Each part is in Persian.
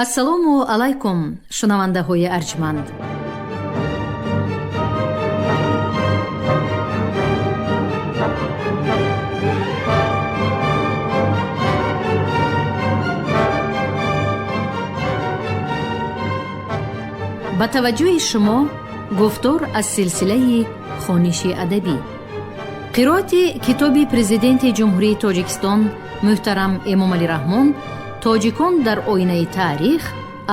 ассалому алайкум шунавандаҳои арҷманд. ба таваҷҷӯҳи шумо гуфтор аз силсилаи хониши адабӣ. қироати китоби президенти ҷумҳурии Тоҷикистон муҳтарам Эмомалӣ Раҳмон «Тоҷикон дар оинаи таърих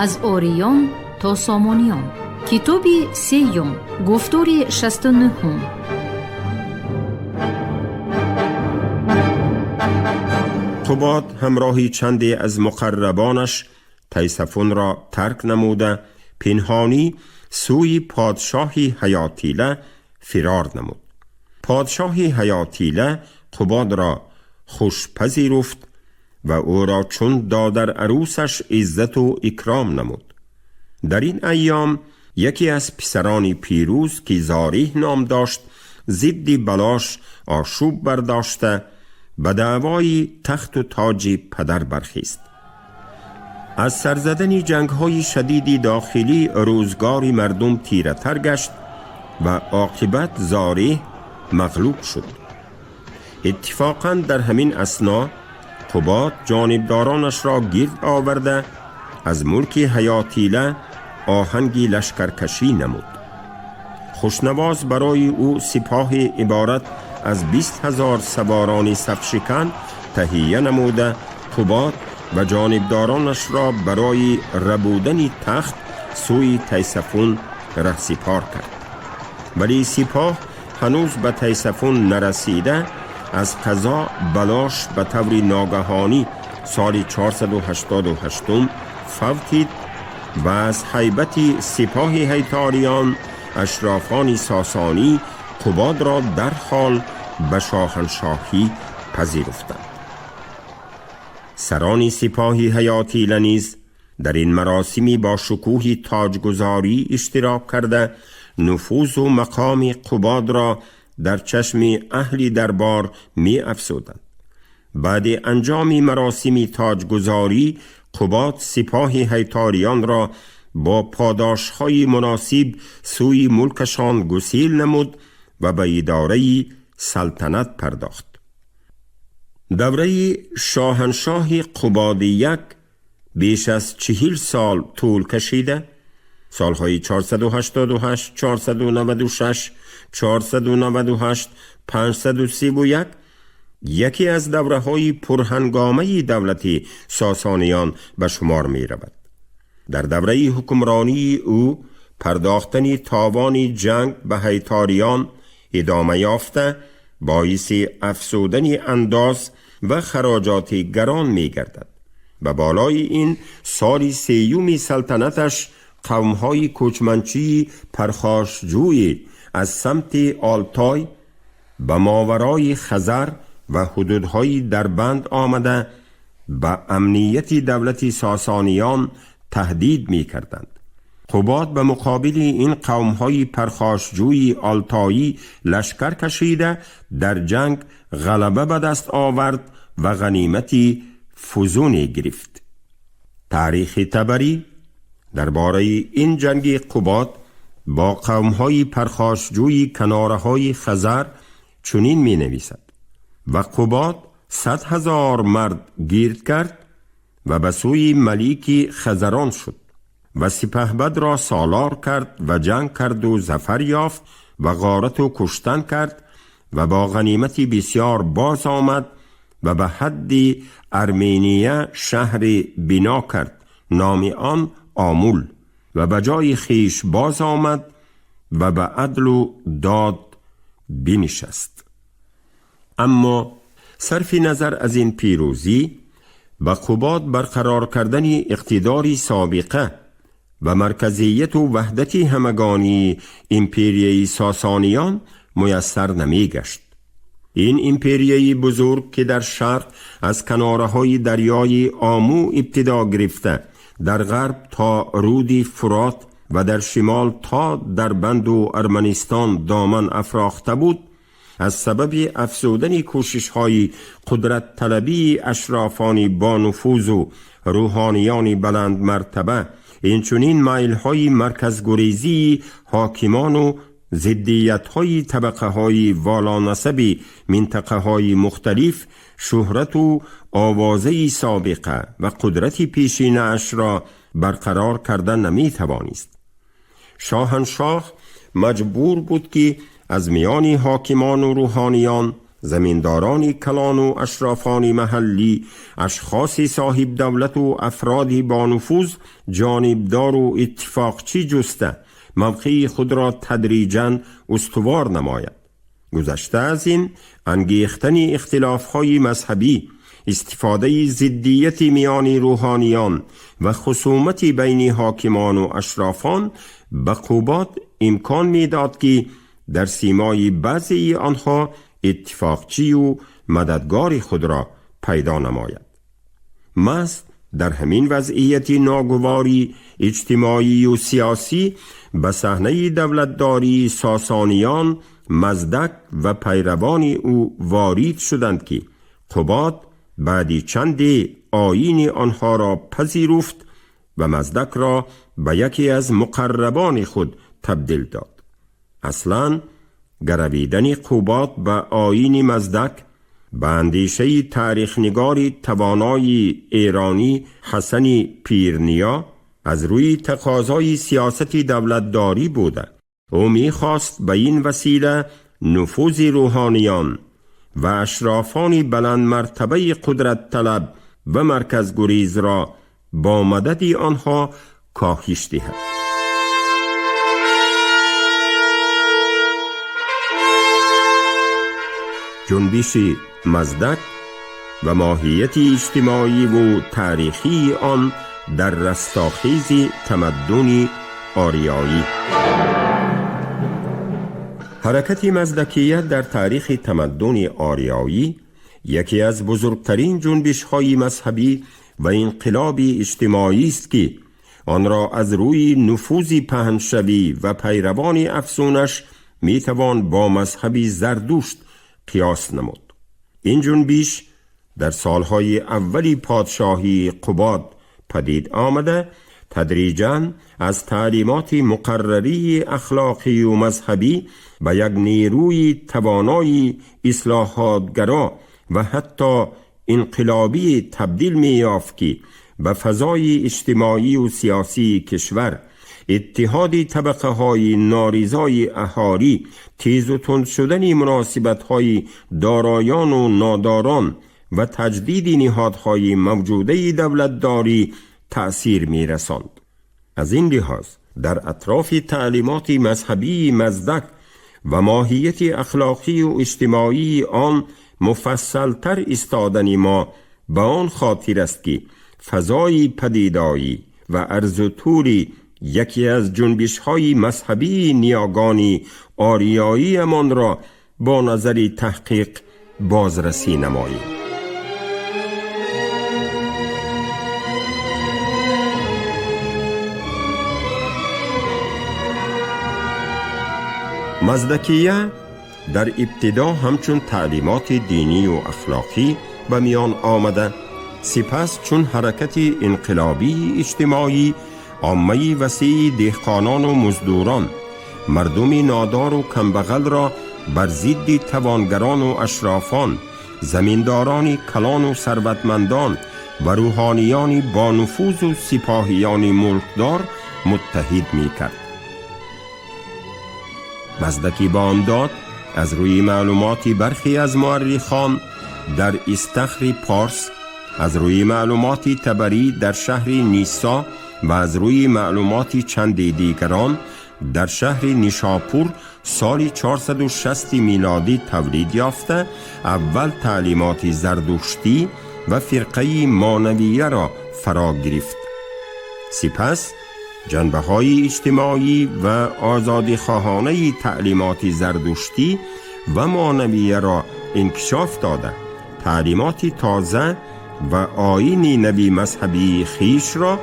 аз ориён то сомониён». китоби сеюм, гуфтори 69. قباد همراهی چندی از مقربانش تیسفون را ترک نموده پنهانی سوی پادشاهی حیاتیله فرار نمود. پادشاهی حیاتیله قباد را خوش پذیرفت و او را چون دادر عروسش عزت و اکرام نمود. در این ایام یکی از پسران پیروز که زاریح نام داشت ضد بلاش آشوب برداشته به دعوای تخت و تاج پدر برخیست. از سرزدن جنگ‌های شدید داخلی روزگار مردم تیره تر گشت و عاقبت زاریح مغلوب شد. اتفاقاً در همین اثنا قباد جانبدارانش را گرد آورده از ملک حیاتیله آهنگی لشکرکشی نمود. خوشنواز برای او سپاه عبارت از 20,000 سواران صفشکن تهیه نموده قباد و جانبدارانش را برای ربودن تخت سوی تیسفون رهسپار کرد. ولی سپاه هنوز به تیسفون نرسیده از قضا بلاش به طور ناگهانی سال 488 فوتید و از هیبت سپاه هیتاریان اشرافان ساسانی قباد را در حال به شاهنشاهی پذیرفتند. سران سپاه حیاتیله نیز در این مراسمی با شکوه تاجگذاری اشتراک کرده نفوذ و مقام قباد را در چشم اهل دربار می افزودند. بعد انجام مراسم تاجگذاری قباد سپاه هیتاریان را با پاداش‌های مناسب سوی ملکشان گسیل نمود و به اداره سلطنت پرداخت. دوره شاهنشاه قباد یک بیش از 40 سال طول کشیده. سالهای 488، 496، 498، 531 یکی از دوره‌های پرهنگامه دولت ساسانیان به شمار می رود. در دوره حکمرانی او پرداختن تاوان جنگ به هیتاریان ادامه یافته باعث افزودن انداز و خراجات گران می گردد. به بالای این سال سیوم سلطنتش قوم‌های کوچمنچی پرخاشجوی از سمت آلتای به ماورای خزر و حدودهای دربند آمده به امنیت دولت ساسانیان تهدید می کردند. قباد به مقابل این قوم‌های پرخاشجوی آلتایی لشکر کشیده در جنگ غلبه به دست آورد و غنیمتی فزونی گرفت. تاریخ طبری درباره این جنگ قباد با قوم‌های پرخاشجوی کناره‌های خزر چنین می نویسد: و قباد 100,000 مرد گرد کرد و به سوی ملیک خزران شد و سپهبد را سالار کرد و جنگ کرد و ظفر یافت و غارت و کشتن کرد و با غنیمتی بسیار باز آمد و به حد ارمینیه شهر بنا کرد نام آن آمول و به جای خیش باز آمد و به عدل و داد بنشست. اما صرف نظر از این پیروزی به قباد برقرار کردن اقتدار سابقه و مرکزیت و وحدت همگانی امپریای ساسانیان میسر نمی گشت. این امپریای بزرگ که در شرق از کنارهای دریای آمو ابتدا گرفته در غرب تا رود فرات و در شمال تا در بند و ارمنستان دامن افراخته بود، از سبب افزودن کوشش‌های قدرت طلبی اشرافان با نفوذ و روحانیان بلند مرتبه، اینچنین میل‌های مرکزگریزی حاکمان و ضدیت‌های طبقه‌های والانسب منطقه‌های مختلف، شهرت و آوازه سابقه و قدرت پیشینه اش را برقرار کردن نمی‌توانست. شاهنشاه مجبور بود که از میان حاکمان و روحانیان، زمینداران کلان و اشرافان محلی، اشخاص صاحب دولت و افراد با نفوذ، جانبدار و اتفاقچی جسته موقع خود را تدریجاً استوار نماید. گذشته از این، انگیختن اختلاف‌های مذهبی، استفاده ضدیت میان روحانیان و خصومت بین حاکمان و اشرافان به قوبات امکان میداد که در سیمای بعضی آنها اتفاقچی و مددگار خود را پیدا نماید. مست در همین وضعیت ناگواری اجتماعی و سیاسی به صحنه دولتداری ساسانیان، مزدک و پیروان او وارد شدند که قباد بعد چند آیین آنها را پذیرفت و مزدک را به یکی از مقربان خود تبدیل داد. اصلاً گرویدن قباد به آیین مزدک به اندیشه تاریخ نگار توانای ایرانی حسن پیرنیا از روی تقاضای سیاست دولتداری بوده. او می‌خواست به این وسیله نفوذ روحانیان و اشرافان بلند مرتبه قدرت طلب و مرکزگریز را با مدد آنها کاهش دهد. جنبش مزدک و ماهیت اجتماعی و تاریخی آن در رستاخیز تمدن آریایی. حرکت مزدکیه در تاریخ تمدن آریایی یکی از بزرگترین جنبش‌های مذهبی و انقلاب اجتماعی است که آن را از روی نفوذ پهنشوی و پیروان افسونش میتوان با مذهب زردشت قیاس نمود. این جنبش در سالهای اولی پادشاهی قباد پدید آمده، تدریجاً از تعلیمات مقرری اخلاقی و مذهبی به یک نیروی توانایی اصلاحاتگرا و حتی انقلابی تبدیل می‌یافت که به فضای اجتماعی و سیاسی کشور، اتحاد طبقه های ناریزای اهالی، تیز و تند شدن مناسبت های دارایان و ناداران و تجدید نهادهای موجوده دولتداری تأثیر می رساند. از این لحاظ در اطراف تعلیمات مذهبی مزدک و ماهیت اخلاقی و اجتماعی آن مفصلتر ایستادن ما به آن خاطر است که فضای پدیدایی و عرض و طول یکی از جنبش‌های مذهبی نیاگانی آریایی امان را با نظر تحقیق بازرسی نماییم. مزدکیه در ابتدا همچون تعلیمات دینی و اخلاقی به میان آمده، سپس چون حرکت انقلابی اجتماعی عامه وسیع دهقانان و مزدوران، مردم نادار و کمبغل را بر ضد توانگران و اشرافان، زمینداران کلان و ثروتمندان و روحانیان با نفوذ و سپاهیان ملکدار متحد می کرد. مزدکی بامداد از روی معلومات برخی از مورخان در استخر پارس، از روی معلومات تبری در شهر نیسا و از روی معلومات چند دیگران در شهر نیشاپور سال 460 میلادی تولید یافته، اول تعلیمات زردشتی و فرقه مانویه را فرا گرفت. سپس جنبه‌های اجتماعی و آزادی‌خواهانه تعلیمات زردشتی و مانویه را انکشاف داده، تعلیمات تازه و آیین نوی مذهبی خیش را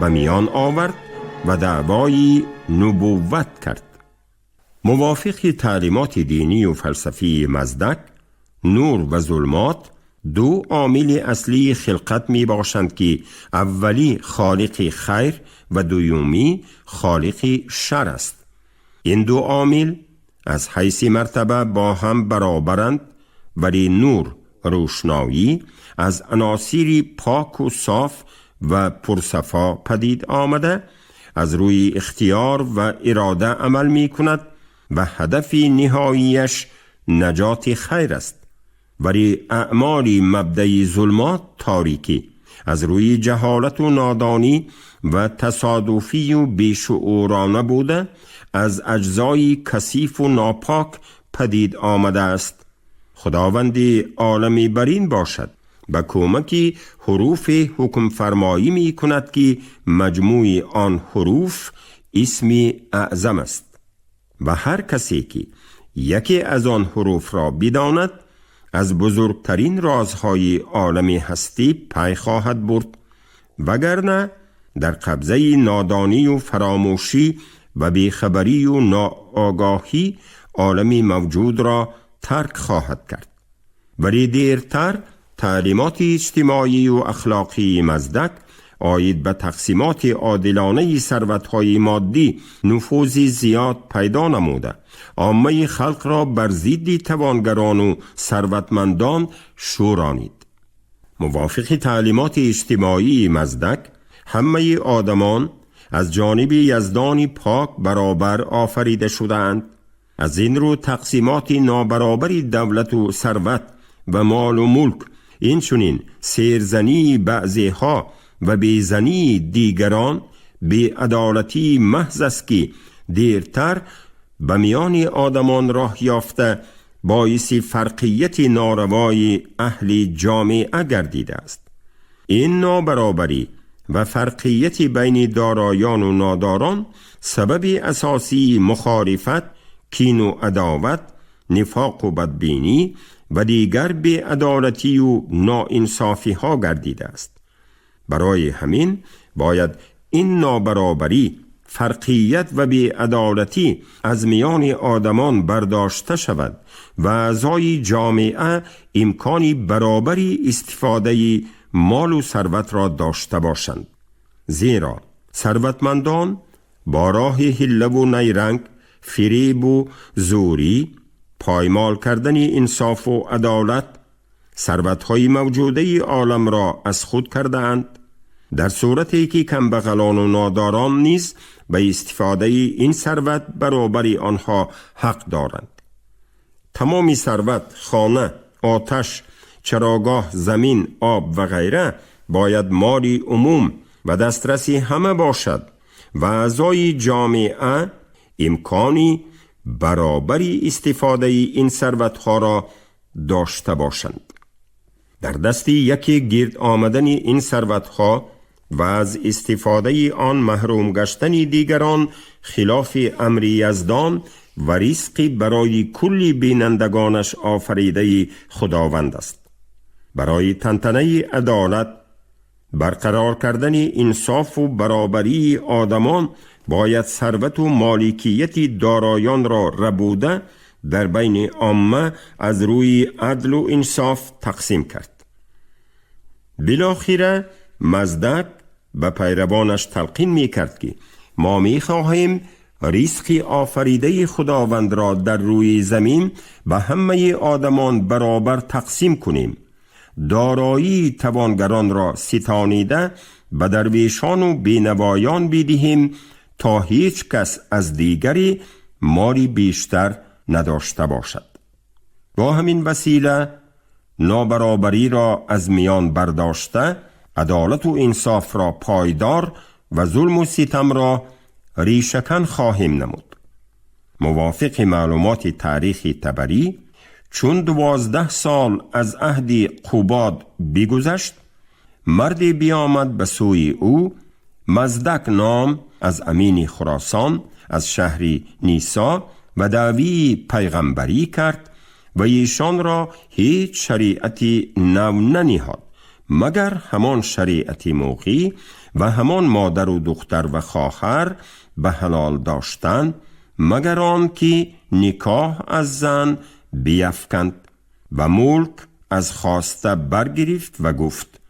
به میان آورد و دعوای نبوت کرد. موافق تعلیمات دینی و فلسفی مزدک، نور و ظلمات دو عامل اصلی خلقت می باشند که اولی خالق خیر و دومی خالق شر است. این دو عامل از حیث مرتبه با هم برابرند، ولی نور روشنایی از عناصر پاک و صاف و پرصفا پدید آمده، از روی اختیار و اراده عمل می کند و هدف نهاییش نجات خیر است. ولی اعمال مبدأ ظلمات تاریکی از روی جهالت و نادانی و تصادفی و بیشعورانه بوده، از اجزای کثیف و ناپاک پدید آمده است. خداوند عالمی برین باشد به کمک حروف حکم فرمایی می کند که مجموع آن حروف اسم اعظم است و هر کسی که یکی از آن حروف را بداند از بزرگترین رازهای عالم هستی پی خواهد برد، وگرنه در قبضه نادانی و فراموشی و بیخبری و ناآگاهی عالم موجود را ترک خواهد کرد. ولی دیرتر تعلیمات اجتماعی و اخلاقی مزدک آید به تقسیمات عادلانه ثروت‌های مادی نفوذ زیاد پیدا نموده، عامه خلق را بر ضد توانگران و ثروتمندان شورانید. موافق تعلیمات اجتماعی مزدک، همه آدمان از جانب یزدان پاک برابر آفریده شدند. از این رو تقسیمات نابرابری دولت و ثروت و مال و ملک، این چنین سیرزنی بعضی ها و بیزنی دیگران بی عدالتی محض است که دیرتر به میان آدمان راه یافته باعث فرقیت ناروای اهل جامعه گردیده است. این نابرابری و فرقیت بین دارایان و ناداران سبب اساسی مخالفت، کین و عداوت، نفاق و بدبینی و دیگر بی‌عدالتی و ناانصافی ها گردیده است. برای همین باید این نابرابری، فرقیت و بی‌عدالتی از میان آدمان برداشته شود و اعضای جامعه امکانی برابری استفاده مال و ثروت را داشته باشند. زیرا ثروتمندان با راه حیله و نیرنگ، فریب و زوری، پایمال کردن انصاف و عدالت ثروت‌های موجوده عالم را از خود کرده اند، در صورتی که کمبغلان و ناداران نیز به استفاده این ثروت برابر آنها حق دارند. تمام ثروت، خانه، آتش، چراگاه، زمین، آب و غیره باید مال عموم و دسترسی همه باشد و اعضای جامعه امکانی برابری استفاده این ثروت‌ها را داشته باشند. در دستی یکی گرد آمدن این ثروت‌ها و از استفاده آن محروم گشتن دیگران خلاف امر یزدان و رزقی برای کلی بینندگانش آفریده خداوند است. برای تنتنه عدالت، برقرار کردن انصاف و برابری آدمان باید ثروت و مالکیت دارایان را ربوده در بین عامه از روی عدل و انصاف تقسیم کرد. بالاخره مزدک به پیروانش تلقین می کرد که ما می خواهیم رزق آفریده خداوند را در روی زمین به همه آدمان برابر تقسیم کنیم، دارایی توانگران را ستانیده به درویشان و بینوایان بدهیم تا هیچ کس از دیگری مالی بیشتر نداشته باشد. با همین وسیله نابرابری را از میان برداشته، عدالت و انصاف را پایدار و ظلم و ستم را ریشه‌کن خواهیم نمود. موافق معلومات تاریخ طبری، چون 12 سال از عهد قباد بگذشت، مردی بیامد به سوی او، مزدک نام، از امین خراسان، از شهر نیسا، و دعوی پیغمبری کرد و ایشان را هیچ شریعتی نو ننهاد مگر همان شریعت موقی و همان مادر و دختر و خواهر به حلال داشتن مگر آن که نکاح از زن بیفکند و ملک از خواسته برگرفت و گفت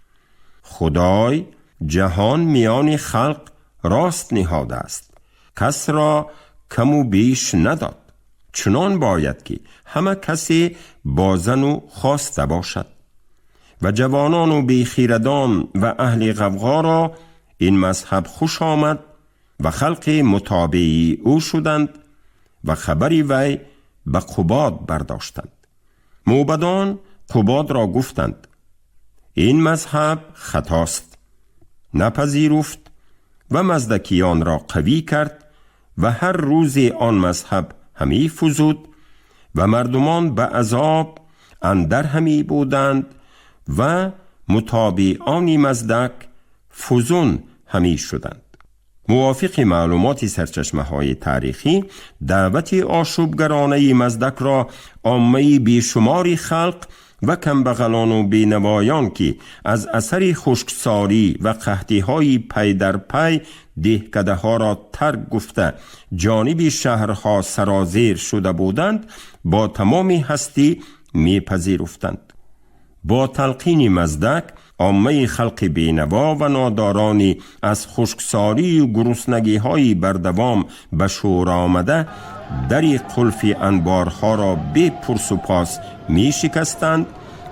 خدای جهان میان خلق راست نهاده است، کس را کم و بیش نداد، چنان باید که همه کسی با زن و خواسته باشد. و جوانان و بیخیردان و اهل غوغا را این مذهب خوش آمد و خلق متابعی او شدند و خبری وی به قباد برداشتند. موبدان قباد را گفتند این مذهب خطاست، نپذیرفت و مزدکیان را قوی کرد و هر روز آن مذهب همی فزود و مردمان به عذاب اندر همی بودند و متابعان مزدک فزون همی شدند. موافق معلومات سرچشمه های تاریخی، دعوت آشوبگرانه مزدک را عامه بیشماری خلق و کمبغلان و بینوایان که از اثر خشکساری و قحطی های پی در پی دهکده ها را ترک گفته جانب شهرها سرازیر شده بودند، با تمام هستی میپذیرفتند. با تلقین مزدک عامه خلق بینوا و نادارانی از خشکساری و گرسنگی های بردوام به شور آمده دری قلف انبارها را بی پرس و پاس می شکستند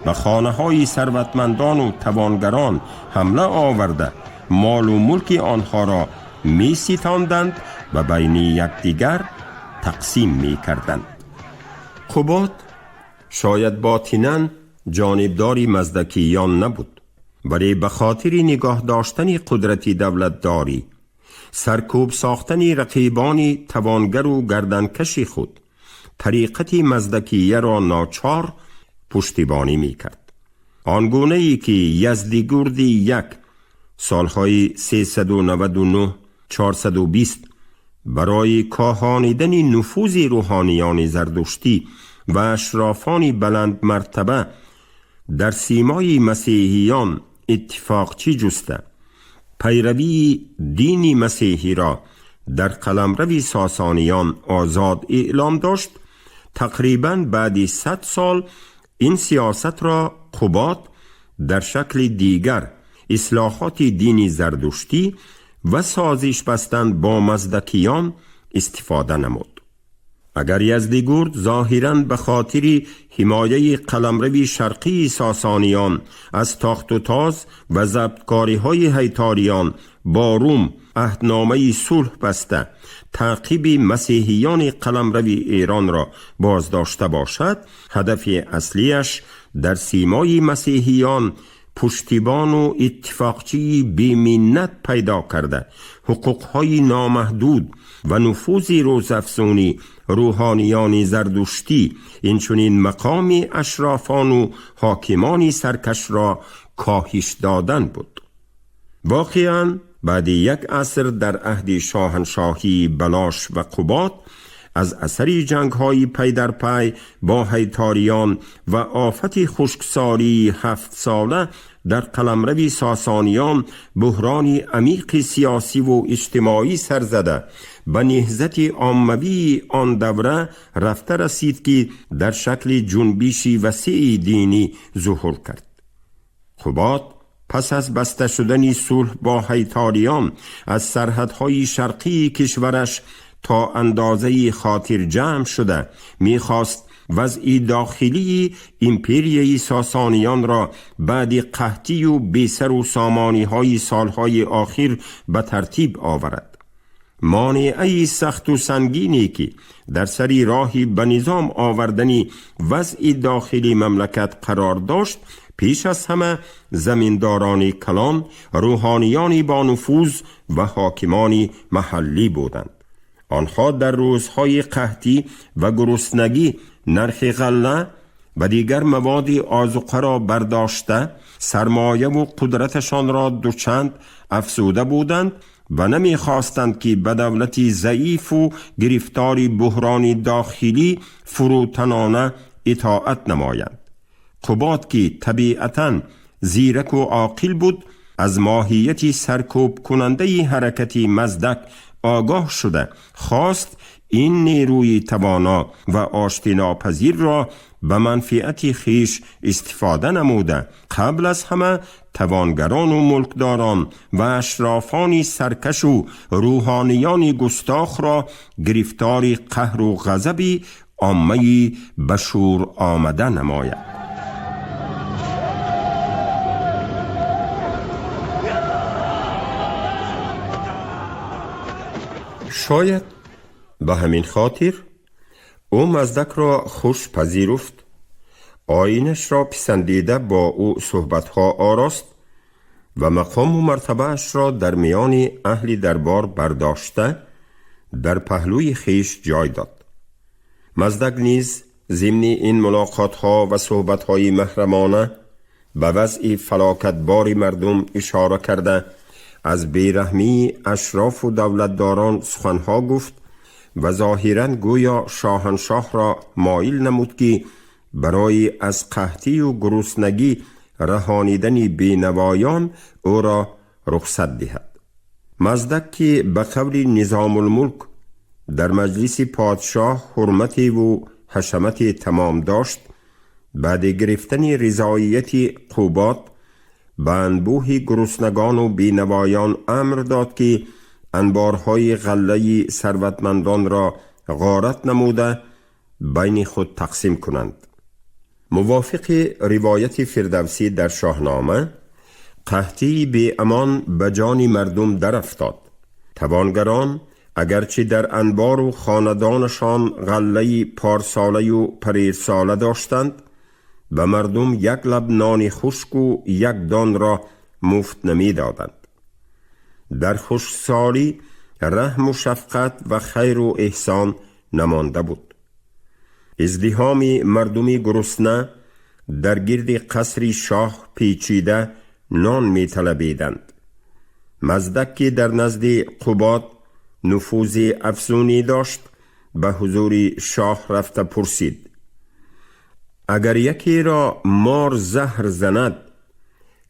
و خانه های ثروتمندان و توانگران حمله آورده مال و ملک آنها را می ستاندند و بین یکدیگر تقسیم می کردند. قباد شاید باطناً جانبداری مزدکیان نبود، ولی به خاطر نگاه داشتن قدرتی دولتداری، سرکوب ساختن رقیبان توانگر و گردنکش خود، طریقت مزدکیه را ناچار پشتیبانی می کرد. آنگونه ای که یزدگرد یک سالهای 399-420 برای کاهانیدن نفوذ روحانیان زردشتی و اشرافان بلند مرتبه در سیمای مسیحیان اتفاقچی جسته، پیروی دین مسیحی را در قلمرو ساسانیان آزاد اعلام داشت، تقریباً بعد 100 سال این سیاست را قباد در شکل دیگر اصلاحات دین زردشتی و سازش بستن با مزدکیان استفاده نمود. اگر یزدگرد ظاهراً به خاطر حمایه قلمرو شرقی ساسانیان از تاخت و تاز و ضبطکاری های هیتاریان با روم عهدنامه صلح بسته تعقیب مسیحیان قلمرو ایران را بازداشته باشد، هدف اصلیش در سیمای مسیحیان پشتیبان و اتفاقچی بی‌منت پیدا کرده حقوقهای نامحدود و نفوذ روزافزونی روحانیان زردشتی، اینچنین مقام اشرافان و حاکمان سرکش را کاهش دادن بود. واقعاً بعد یک عصر در عهد شاهنشاهی بلاش و قباد از اثر جنگ‌های پی در پی با هیتاریان و آفت خشکساری 7 ساله در قلمرو ساسانیان بحرانی عمیق سیاسی و اجتماعی سرزده به نهضت عاموی آن دوره رفته رسید که در شکل جنبشی وسیع دینی ظهور کرد. قباد پس از بسته شدن صلح با هیتاریان از سرحدهای شرقی کشورش تا اندازه خاطر جمع شده میخواست وضع داخلی امپریای ساسانیان را بعد قحطی و بیسر و سامانی های سالهای آخر به ترتیب آورد. مانعی سخت و سنگینی که در سری راهی به نظام آوردن وضع داخلی مملکت قرار داشت، پیش از همه زمینداران کلان، روحانیان با نفوذ و حاکمان محلی بودند. آنها در روزهای قحطی و گرسنگی نرخ غله و دیگر مواد آذوقه را برداشته، سرمایه و قدرتشان را دوچند افزوده بودند و نمی‌خواستند که به دولتی ضعیف و گرفتار بحرانی داخلی فروتنانه اطاعت نمایند. قباد که طبیعتاً زیرک و عاقل بود، از ماهیت سرکوب کننده حرکت مزدک آگاه شده خواست این نیروی توانا و آشتی ناپذیر را به منفعت خیش استفاده نموده، قبل از همه توانگران و ملکداران و اشرافانی سرکش و روحانیانی گستاخ را گرفتار قهر و غضبی عامه به شور آمده نماید. شاید به همین خاطر او مزدک را خوش پذیرفت، آیینش را پسندیده با او صحبتها آراست و مقام و مرتبهش را در میان اهل دربار برداشته در پهلوی خیش جای داد. مزدک نیز ضمن این ملاقاتها و صحبتهای محرمانه به وضع فلاکتبار مردم اشاره کرده از بیرحمی اشراف و دولتداران سخنها گفت و ظاهراً گویا شاهنشاه را مایل نمود که برای از قحطی و گرسنگی رهانیدن بینوایان او را رخصت دهد. مزدک که به قول نظام الملک در مجلس پادشاه حرمت و حشمت تمام داشت، بعد گرفتن رضایت قوبات به انبوه گرسنگان و بینوایان امر داد که انبارهای غله ثروتمندان را غارت نموده بین خود تقسیم کنند. موافق روایت فردوسی در شاهنامه، قحطی بی امان به جان مردم در افتاد. توانگران اگرچه در انبار و خاندانشان غله پارساله و پریرساله داشتند، به مردم یک لب نان خشک و یک دان را مفت نمی دادند. در خشکسالی رحم و شفقت و خیر و احسان نمانده بود. ازدحام مردمی گرسنه در گرد قصر شاه پیچیده نان می طلبیدند. مزدک که در نزد قباد نفوذ افزونی داشت، به حضور شاه رفته پرسید: اگر یکی را مار زهر زند،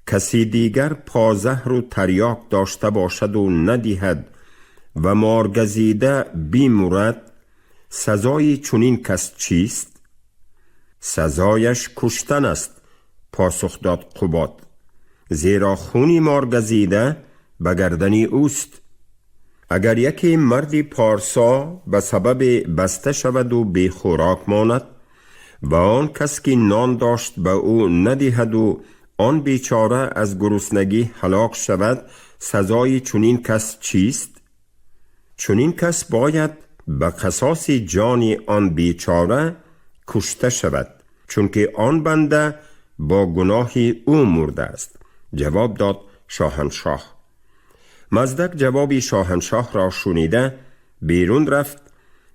کسی دیگر پازهر و تریاک داشته باشد و ندهد و مارگزیده بیمورد، سزای چنین کس چیست؟ سزایش کشتن است، پاسخ داد قباد، زیرا خونی مارگزیده به گردن اوست. اگر یکی مردی پارسا به سبب بسته شود و بی خوراک ماند و آن کس که نان داشت به او ندهد و آن بیچاره از گرسنگی هلاک شود، سزای چنین کس چیست؟ چنین کس باید به قصاص جان آن بیچاره کشته شود، چون که آن بنده با گناه او مرده است. جواب داد شاهنشاه. مزدک جواب شاهنشاه را شنیده بیرون رفت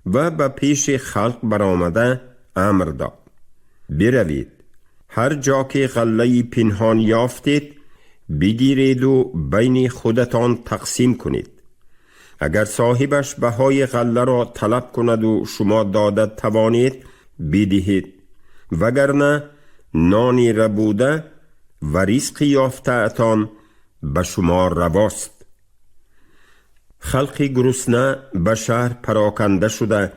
و به پیش خلق برآمده امر داد: بروید، هر جا که غله پنهان یافتید بگیرید و بین خودتان تقسیم کنید. اگر صاحبش بهای غله را طلب کند و شما داده توانید بدهید، وگرنه نانی ربوده و رزق یافته اتان به شما رواست. خلق گرسنه به شهر پراکنده شده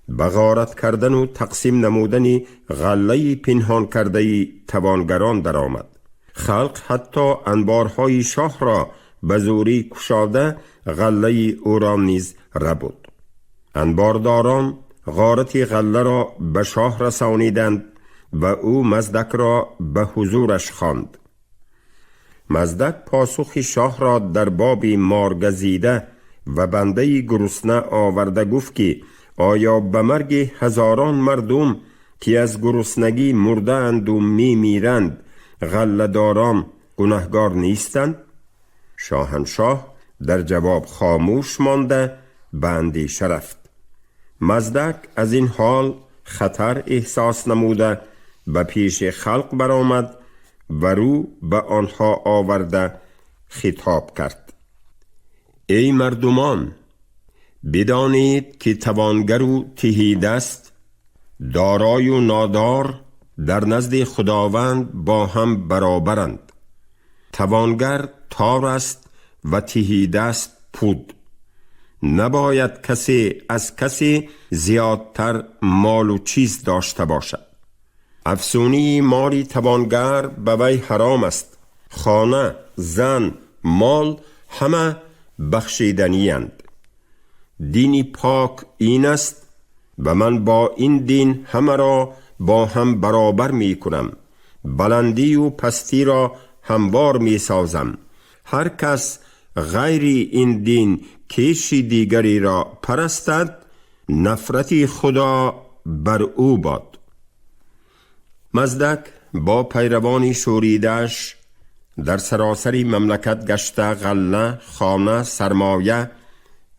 به غارت کردن و تقسیم نمودن غله پنهان کرده توانگران در آمد. خلق حتی انبارهای شاه را به زوری کشاده غله او را نیز ربود. انبارداران غارت غله را به شاه رسانیدند و او مزدک را به حضورش خواند. مزدک پاسخ شاه را در باب مارگزیده و بنده گرسنه آورده گفت که آیا به مرگ هزاران مردم که از گرسنگی مرده اند و می میرند غله داران گناهگار نیستند؟ شاهنشاه در جواب خاموش مانده به اندیشه رفت. مزدک از این حال خطر احساس نموده به پیش خلق برآمد و رو به آنها آورده خطاب کرد: ای مردمان، بدانید که توانگر و تهیدست، دارای و نادار در نزد خداوند با هم برابرند. توانگر تار است و تهیدست پود. نباید کسی از کسی زیادتر مال و چیز داشته باشد. افزونی ماری توانگر به وی حرام است. خانه، زن، مال همه بخشیدنی اند. دینی پاک این است و من با این دین همه را با هم برابر می کنم. بلندی و پستی را هموار می سازم. هر کس غیر این دین کیشی دیگری را پرستد، نفرتی خدا بر او باد. مزدک با پیروانی شوریدش در سراسری مملکت گشته غله، خانه، سرمایه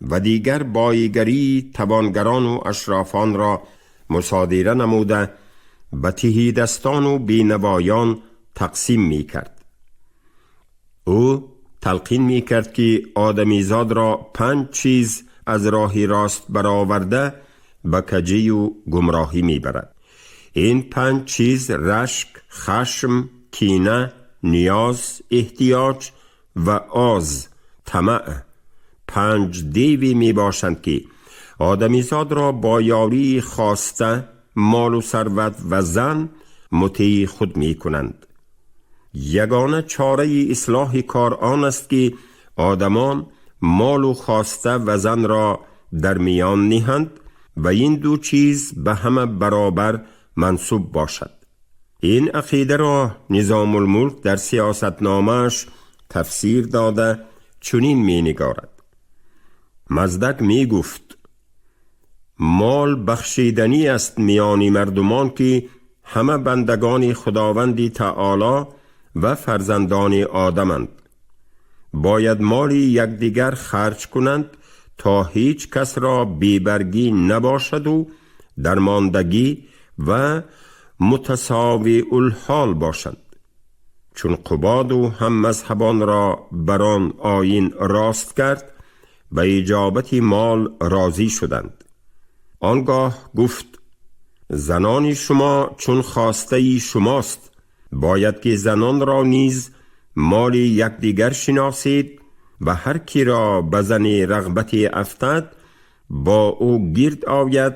و دیگر بایگری توانگران و اشرافان را مصادره نموده به تهیدستان و بینوایان تقسیم می کرد. او تلقین می کرد که آدمیزاد را 5 چیز از راهی راست برآورده به کجی و گمراهی می برد. این 5 چیز رشک، خشم، کینه، نیاز، احتیاج و آز، طمع 5 دیوی می باشند که آدمیزاد را با یاری خواسته، مال و ثروت و زن مطیع خود می کنند. یگانه چاره اصلاح کار آن است که آدمان مال و خواسته و زن را در میان نهند و این 2 چیز به همه برابر منصوب باشد. این عقیده را نظام الملک در سیاستنامه‌اش تفسیر داده چنین می نگارد: مزدک می گفت مال بخشیدنی است میان مردمان که همه بندگان خداوند تعالی و فرزندان آدمند. باید مالی یکدیگر خرج کنند تا هیچ کس را بیبرگی نباشد و درماندگی و متساوی الحال باشند. چون قباد و هم مذهبان را بران آیین راست کرد، به اجابت مال راضی شدند. آنگاه گفت: زنان شما چون خواسته شماست، باید که زنان را نیز مال یکدیگر شناسید و هر کی را به زن رغبت افتد با او گرد آید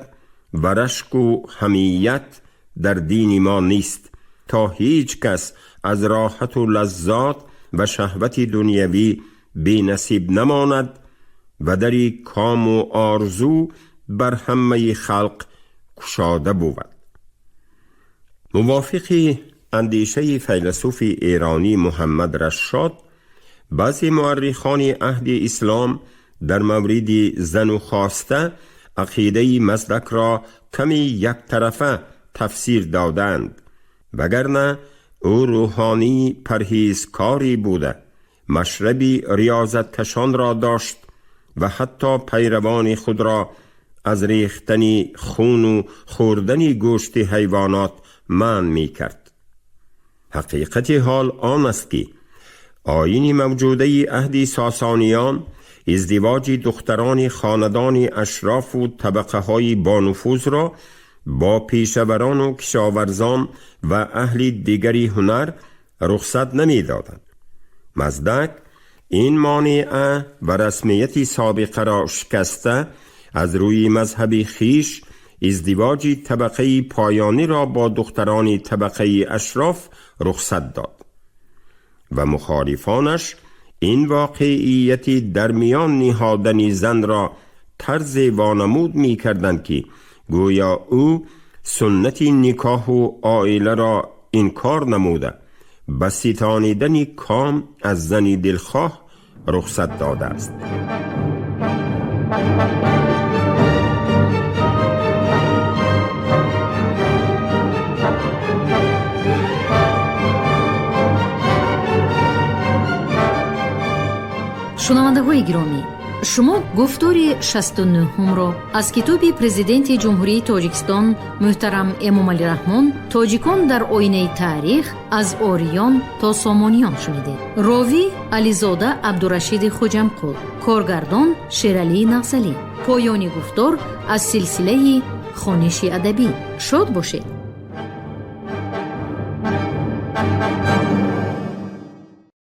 و رشک و حمیت در دین ما نیست، تا هیچ کس از راحت و لذات و شهوت دنیوی بی نصیب نماند و دری کام و آرزو بر همه خلق کشاده بود. موافق اندیشه فیلسوف ایرانی محمد رشاد، بعضی مورخان عهد اسلام در مورد زن و خواسته عقیده مزدک را کمی یک طرفه تفسیر دادند، وگرنه او روحانی پرهیزکاری بوده، مشربی ریاضت کشان را داشت و حتی پیروان خود را از ریختن خون و خوردن گوشت حیوانات منع می کرد. حقیقت حال آن است که آیین موجوده عهد ساسانیان ازدواج دختران خاندان اشراف و طبقه های بانفوذ را با پیشوران و کشاورزان و اهل دیگری هنر رخصت نمی دادند. مزدک این مانع و رسمیت سابقه را شکسته از روی مذهب خیش ازدواج طبقه پایانی را با دختران طبقه اشراف رخصت داد و مخالفانش این واقعیت در میان نهادن زن را طرز وانمود می کردند که گویا او سنت نکاح و عائله را انکار نموده، به ستانیدن کام از زن دلخواه رخصت داده است. شنوندگان گرامی، شما گفتار 69 را از کتاب پرزیدنت جمهوری تاجیکستان محترم امامعلی رحمان تاجیکان در آینه تاریخ از آریان تا سامانیان شنیدید. راوی علیزاده عبدالرشید خوجمقل، کارگردان شیرعلی نغزلی. پایان گفتار از سلسله خوانش ادبی. شاد باشید.